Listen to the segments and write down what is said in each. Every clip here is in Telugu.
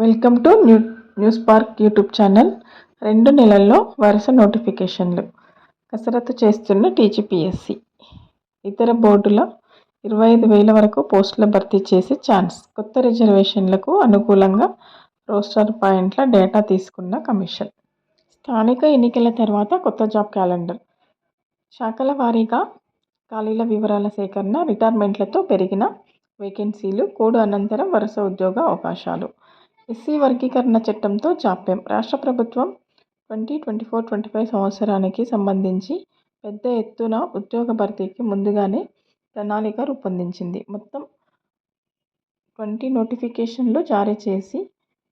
Welcome to news park YouTube channel. 2 నెలల్లో వరుస నోటిఫికేషన్లు. కసరత్తు చేస్తున్న టీజీపీఎస్సీ. ఇతర బోర్డుల 25,000 వరకు పోస్టుల భర్తీ చేసే ఛాన్స్. కొత్త రిజర్వేషన్లకు అనుకూలంగా రోస్టర్ పాయింట్ల డేటా తీసుకున్న కమిషన్. స్థానిక ఎన్నికల తర్వాత కొత్త జాబ్ క్యాలెండర్. శాఖల వారీగా ఖాళీల వివరాల సేకరణ, రిటైర్మెంట్లతో పెరిగిన వేకెన్సీలు, కోడ్ అనంతరం వరుస ఉద్యోగ అవకాశాలు. ఎస్సీ వర్గీకరణ చట్టంతో జాప్యం. రాష్ట్ర ప్రభుత్వం 2024-25 సంవత్సరానికి సంబంధించి పెద్ద ఎత్తున ఉద్యోగ భర్తీకి ముందుగానే ప్రణాళిక రూపొందించింది. మొత్తం 20 నోటిఫికేషన్లు జారీ చేసి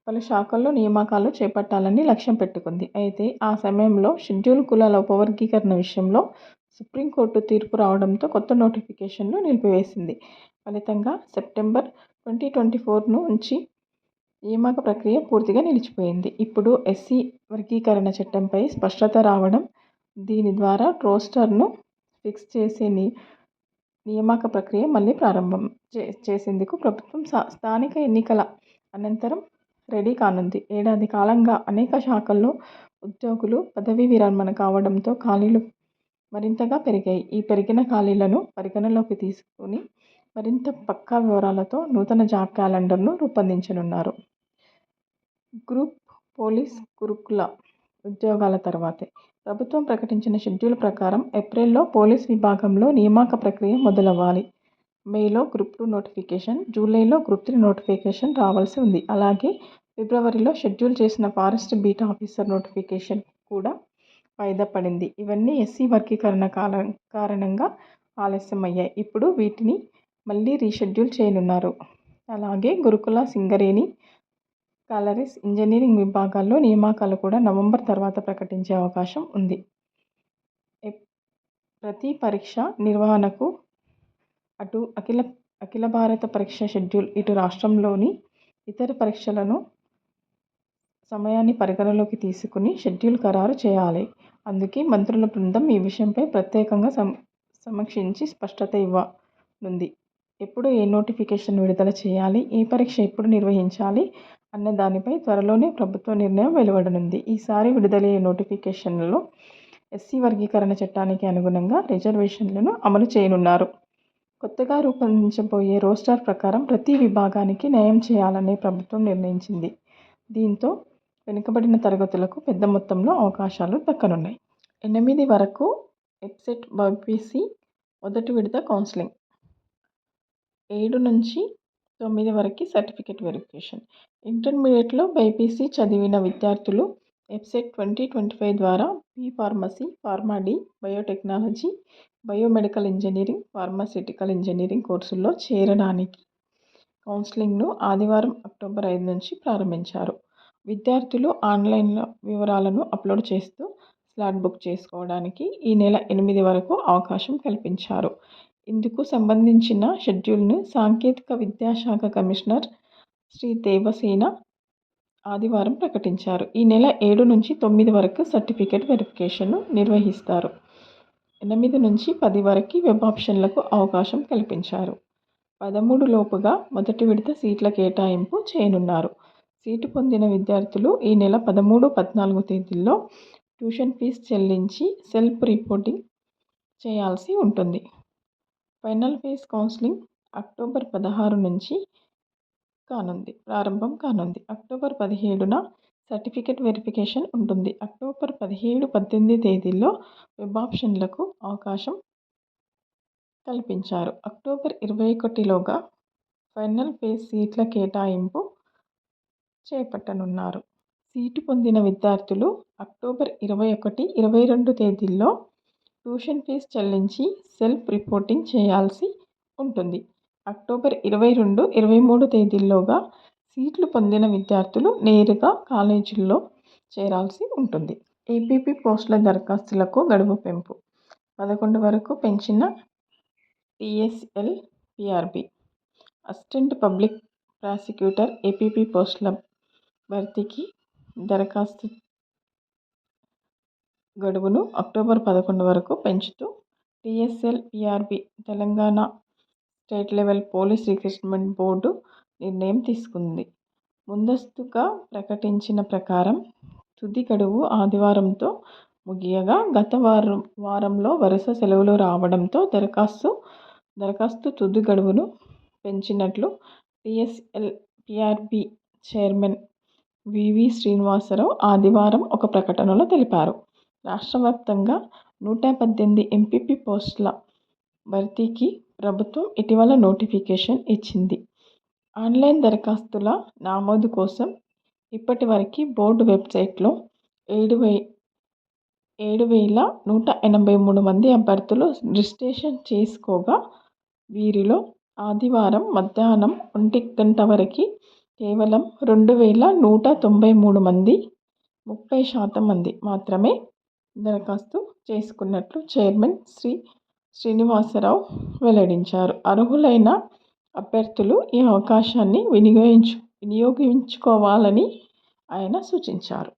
పలు శాఖల్లో నియామకాలు చేపట్టాలని లక్ష్యం పెట్టుకుంది. అయితే ఆ సమయంలో షెడ్యూల్ కులాల ఉపవర్గీకరణ విషయంలో సుప్రీంకోర్టు తీర్పు రావడంతో కొత్త నోటిఫికేషన్లు నిలిపివేసింది. ఫలితంగా సెప్టెంబర్ 2024 నుంచి నియామక ప్రక్రియ పూర్తిగా నిలిచిపోయింది. ఇప్పుడు ఎస్సీ వర్గీకరణ చట్టంపై స్పష్టత రావడం, దీని ద్వారా రోస్టర్ను ఫిక్స్ చేసే నియామక ప్రక్రియ మళ్లీ ప్రారంభం చేసేందుకు ప్రభుత్వం స్థానిక ఎన్నికల అనంతరం రెడీ కానుంది. ఏడాది కాలంగా అనేక శాఖల్లో ఉద్యోగులు పదవీ విరమణ కావడంతో ఖాళీలు మరింతగా పెరిగాయి. ఈ పెరిగిన ఖాళీలను పరిగణలోకి తీసుకుని మరింత పక్కా వివరాలతో నూతన జాబ్ క్యాలెండర్ను రూపొందించనున్నారు. గ్రూప్, పోలీస్, గురుకుల ఉద్యోగాల తర్వాతే. ప్రభుత్వం ప్రకటించిన షెడ్యూల్ ప్రకారం ఏప్రిల్లో పోలీస్ విభాగంలో నియామక ప్రక్రియ మొదలవ్వాలి. మేలో గ్రూప్ 2 నోటిఫికేషన్, జూలైలో గ్రూప్ 3 నోటిఫికేషన్ రావాల్సి ఉంది. అలాగే ఫిబ్రవరిలో షెడ్యూల్ చేసిన ఫారెస్ట్ బీట్ ఆఫీసర్ నోటిఫికేషన్ కూడా వాయిదా పడింది. ఇవన్నీ ఎస్సీ వర్గీకరణ కారణంగా ఆలస్యమయ్యాయి. ఇప్పుడు వీటిని మళ్లీ రీషెడ్యూల్ చేయనున్నారు. అలాగే గురుకుల, సింగరేణి, కాలరీస్, ఇంజనీరింగ్ విభాగాల్లో నియామకాలు కూడా నవంబర్ తర్వాత ప్రకటించే అవకాశం ఉంది. ప్రతి పరీక్ష నిర్వహణకు అటు అఖిల భారత పరీక్ష షెడ్యూల్, ఇటు రాష్ట్రంలోని ఇతర పరీక్షలను సమయాన్ని పరిగణలోకి తీసుకుని షెడ్యూల్ ఖరారు చేయాలి. అందుకే మంత్రుల బృందం ఈ విషయంపై ప్రత్యేకంగా సమీక్షించి స్పష్టత ఇవ్వనుంది. ఎప్పుడు ఏ నోటిఫికేషన్ విడుదల చేయాలి, ఏ పరీక్ష ఎప్పుడు నిర్వహించాలి అన్న దానిపై త్వరలోనే ప్రభుత్వ నిర్ణయం వెలువడనుంది. ఈసారి విడుదలయ్యే నోటిఫికేషన్లలో ఎస్సీ వర్గీకరణ చట్టానికి అనుగుణంగా రిజర్వేషన్లను అమలు చేయనున్నారు. కొత్తగా రూపొందించబోయే రోస్టర్ ప్రకారం ప్రతి విభాగానికి న్యాయం చేయాలని ప్రభుత్వం నిర్ణయించింది. దీంతో వెనుకబడిన తరగతులకు పెద్ద మొత్తంలో అవకాశాలు దక్కనున్నాయి. 8 వరకు ఎబ్సెట్ బైపీసీ మొదటి విడత కౌన్సిలింగ్. 7 నుంచి 9 వరకు సర్టిఫికేట్ వెరిఫికేషన్. ఇంటర్మీడియట్లో బైపీసీ చదివిన విద్యార్థులు ఎబ్సెట్ 2025 ద్వారా B-pharmacy, pharma-D, biotechnology, biomedical engineering, pharmaceutical engineering కోర్సుల్లో చేరడానికి కౌన్సిలింగ్ను ఆదివారం అక్టోబర్ 5 నుంచి ప్రారంభించారు. విద్యార్థులు ఆన్లైన్లో వివరాలను అప్లోడ్ చేస్తూ స్లాట్ బుక్ చేసుకోవడానికి ఈ నెల 8 వరకు అవకాశం కల్పించారు. ఇందుకు సంబంధించిన షెడ్యూల్ను సాంకేతిక విద్యాశాఖ కమిషనర్ శ్రీ దేవసేన ఆదివారం ప్రకటించారు. ఈ నెల 7 నుంచి 9 వరకు సర్టిఫికేట్ వెరిఫికేషన్ను నిర్వహిస్తారు. 8 నుంచి 10 వరకు వెబ్ ఆప్షన్లకు అవకాశం కల్పించారు. 13 లోపుగా మొదటి విడత సీట్ల కేటాయింపు చేయనున్నారు. సీటు పొందిన విద్యార్థులు ఈ నెల 13, 14 తేదీల్లో ట్యూషన్ ఫీజు చెల్లించి సెల్ఫ్ రిపోర్టింగ్ చేయాల్సి ఉంటుంది. ఫైనల్ ఫేజ్ కౌన్సిలింగ్ అక్టోబర్ 16 నుంచి ప్రారంభం కానుంది. అక్టోబర్ 17న సర్టిఫికేట్ వెరిఫికేషన్ ఉంటుంది. అక్టోబర్ 17, 18 తేదీల్లో వెబ్ ఆప్షన్లకు అవకాశం కల్పించారు. అక్టోబర్ 21లోగా ఫైనల్ ఫేజ్ సీట్ల కేటాయింపు చేపట్టనున్నారు. సీటు పొందిన విద్యార్థులు అక్టోబర్ 21, 22 తేదీల్లో ట్యూషన్ ఫీజు చెల్లించి సెల్ఫ్ రిపోర్టింగ్ చేయాల్సి ఉంటుంది. అక్టోబర్ 22, 23 తేదీల్లోగా సీట్లు పొందిన విద్యార్థులు నేరుగా కాలేజీల్లో చేరాల్సి ఉంటుంది. ఏపీపీ పోస్టుల దరఖాస్తులకు గడువు పెంపు. 11 వరకు పెంచిన TSL PRB. Assistant public prosecutor APP పోస్టుల భర్తీకి దరఖాస్తు గడువును అక్టోబర్ 11 వరకు పెంచుతూ TSL PRB Telangana state level police recruitment board నిర్ణయం తీసుకుంది. ముందస్తుగా ప్రకటించిన ప్రకారం తుది గడువు ఆదివారంతో ముగియగా గత వారంలో వరుస సెలవులు రావడంతో దరఖాస్తు తుది గడువును పెంచినట్లు టీఎస్ఎల్పీఆర్బీ చైర్మన్ వివి శ్రీనివాసరావు ఆదివారం ఒక ప్రకటనలో తెలిపారు. రాష్ట్ర వ్యాప్తంగా 118 ఎంపీపీ పోస్టుల భర్తీకి ప్రభుత్వం ఇటీవల నోటిఫికేషన్ ఇచ్చింది. ఆన్లైన్ దరఖాస్తుల నమోదు కోసం ఇప్పటివరకు బోర్డు వెబ్సైట్లో 7,183 మంది అభ్యర్థులు రిజిస్ట్రేషన్ చేసుకోగా వీరిలో ఆదివారం మధ్యాహ్నం 1 గంట వరకు కేవలం 2,193 మంది 30% మంది మాత్రమే దరఖాస్తు చేసుకున్నట్లు చైర్మన్ శ్రీనివాసరావు వెల్లడించారు. అర్హులైన అభ్యర్థులు ఈ అవకాశాన్ని వినియోగించుకోవాలని ఆయన సూచించారు.